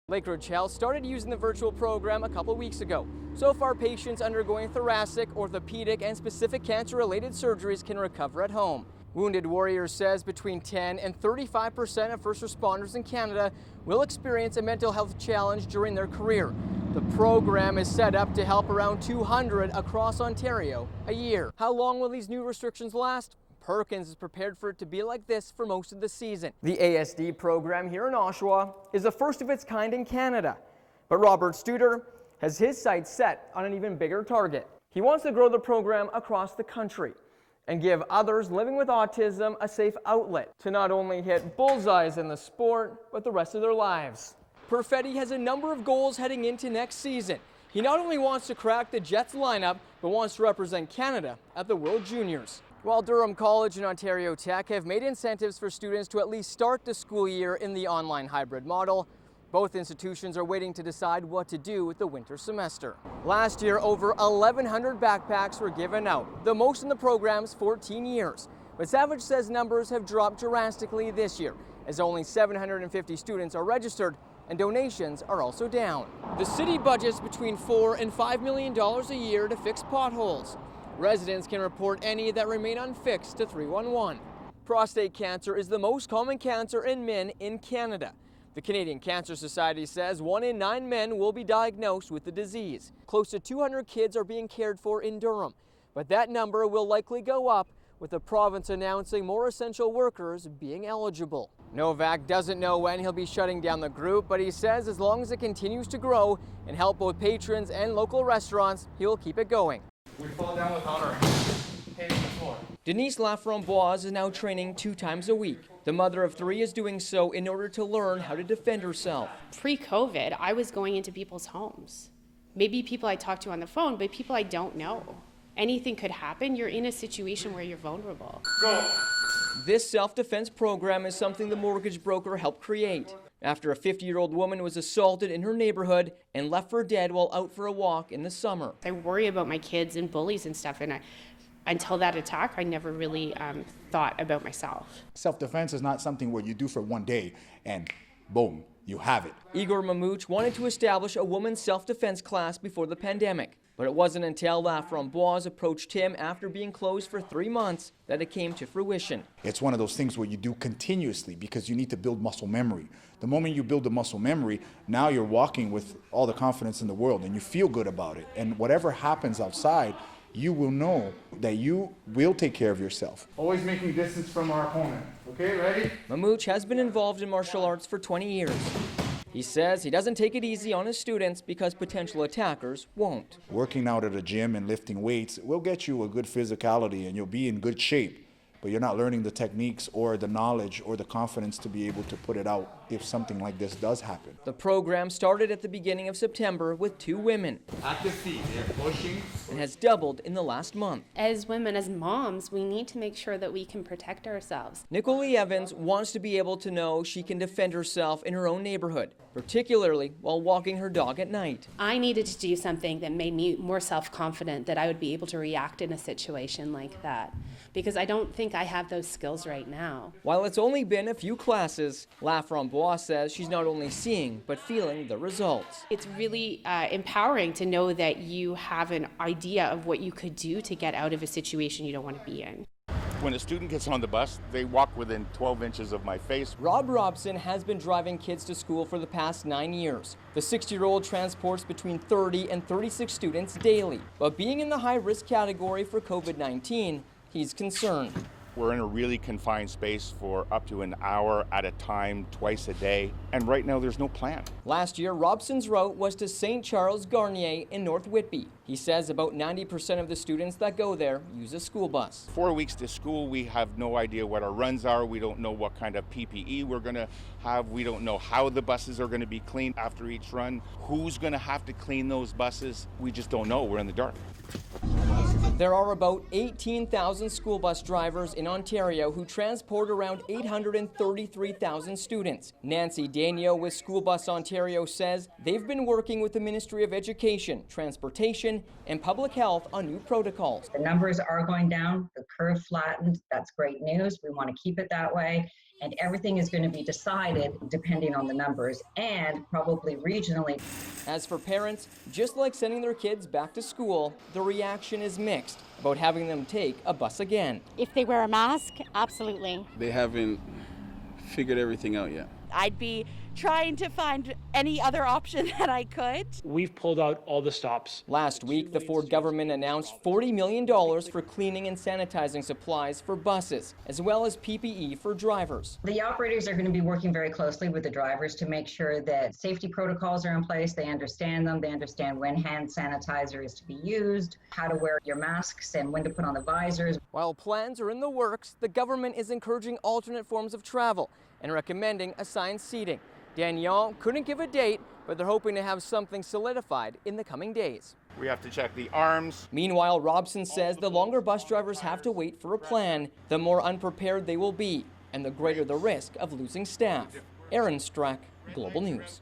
Lake Ridge Health started using the virtual program a couple weeks ago. So far, patients undergoing thoracic, orthopedic, and specific cancer-related surgeries can recover at home. Wounded Warriors says between 10 and 35% of first responders in Canada will experience a mental health challenge during their career. The program is set up to help around 200 across Ontario a year. How long will these new restrictions last? Perkins is prepared for it to be like this for most of the season. The ASD program here in Oshawa is the first of its kind in Canada. But Robert Studer has his sights set on an even bigger target. He wants to grow the program across the country and give others living with autism a safe outlet to not only hit bullseyes in the sport, but the rest of their lives. Perfetti has a number of goals heading into next season. He not only wants to crack the Jets lineup, but wants to represent Canada at the World Juniors. While Durham College and Ontario Tech have made incentives for students to at least start the school year in the online hybrid model, both institutions are waiting to decide what to do with the winter semester. Last year, over 1,100 backpacks were given out, the most in the program's 14 years. But Savage says numbers have dropped drastically this year, as only 750 students are registered and donations are also down. The city budgets between $4 and $5 million a year to fix potholes. Residents can report any that remain unfixed to 311. Prostate cancer is the most common cancer in men in Canada. The Canadian Cancer Society says 1 in 9 men will be diagnosed with the disease. Close to 200 kids are being cared for in Durham, but that number will likely go up with the province announcing more essential workers being eligible. Novak doesn't know when he'll be shutting down the group, but he says as long as it continues to grow and help both patrons and local restaurants, he will keep it going. We fall down without our hands on the floor. Denise Laframboise is now training 2 times a week. The mother of 3 is doing so in order to learn how to defend herself. Pre-COVID, I was going into people's homes. Maybe people I talk to on the phone, but people I don't know. Anything could happen. You're in a situation where you're vulnerable. Go. This self-defense program is something the mortgage broker helped create after a 50-year-old woman was assaulted in her neighborhood and left for dead while out for a walk in the summer. I worry about my kids and bullies and stuff, and until that attack, I never really thought about myself. Self-defense is not something where you do for one day and boom, you have it. Igor Mamouche wanted to establish a women's self-defense class before the pandemic, but it wasn't until Laframboise approached him after being closed for 3 months that it came to fruition. It's one of those things where you do continuously because you need to build muscle memory. The moment you build the muscle memory, now you're walking with all the confidence in the world and you feel good about it. And whatever happens outside, you will know that you will take care of yourself. Always making distance from our opponent. Okay, ready? Mamouche has been involved in martial arts for 20 years. He says he doesn't take it easy on his students because potential attackers won't. Working out at a gym and lifting weights will get you a good physicality and you'll be in good shape, but you're not learning the techniques or the knowledge or the confidence to be able to put it out if something like this does happen. The program started at the beginning of September with 2 women. Active feet, they're pushing. And has doubled in the last month. As women, as moms, we need to make sure that we can protect ourselves. Nicole Evans wants to be able to know she can defend herself in her own neighborhood, particularly while walking her dog at night. I needed to do something that made me more self-confident that I would be able to react in a situation like that, because I don't think I have those skills right now. While it's only been a few classes, Laframboise says she's not only seeing but feeling the results. It's really empowering to know that you have an idea of what you could do to get out of a situation you don't want to be in. When a student gets on the bus, they walk within 12 inches of my face. Rob Robson has been driving kids to school for the past 9 years. The 60-year-old transports between 30 and 36 students daily. But being in the high-risk category for COVID-19, he's concerned. We're in a really confined space for up to an hour at a time, twice a day, and right now there's no plan. Last year, Robson's route was to St. Charles Garnier in North Whitby. He says about 90% of the students that go there use a school bus. 4 weeks to school, we have no idea what our runs are. We don't know what kind of PPE we're going to have. We don't know how the buses are going to be cleaned after each run. Who's going to have to clean those buses? We just don't know. We're in the dark. There are about 18,000 school bus drivers in Ontario who transport around 833,000 students. Nancy Daigneault with School Bus Ontario says they've been working with the Ministry of Education, Transportation, and Public Health on new protocols. The numbers are going down, the curve flattened, that's great news. We want to keep it that way. and everything is going to be decided depending on the numbers and probably regionally. As for parents, just like sending their kids back to school, the reaction is mixed about having them take a bus again. If they wear a mask, absolutely. They haven't figured everything out yet. I'd be trying to find any other option that I could. We've pulled out all the stops. Last week, the Ford government announced $40 million for cleaning and sanitizing supplies for buses, as well as PPE for drivers. The operators are going to be working very closely with the drivers to make sure that safety protocols are in place. They understand them. They understand when hand sanitizer is to be used, how to wear your masks, and when to put on the visors. While plans are in the works, the government is encouraging alternate forms of travel and recommending assigned seating. Danielle couldn't give a date, but they're hoping to have something solidified in the coming days. We have to check the arms. Meanwhile, Robson says the longer bus drivers have to wait for a plan, the more unprepared they will be, and the greater the risk of losing staff. Aaron Streck, Global News.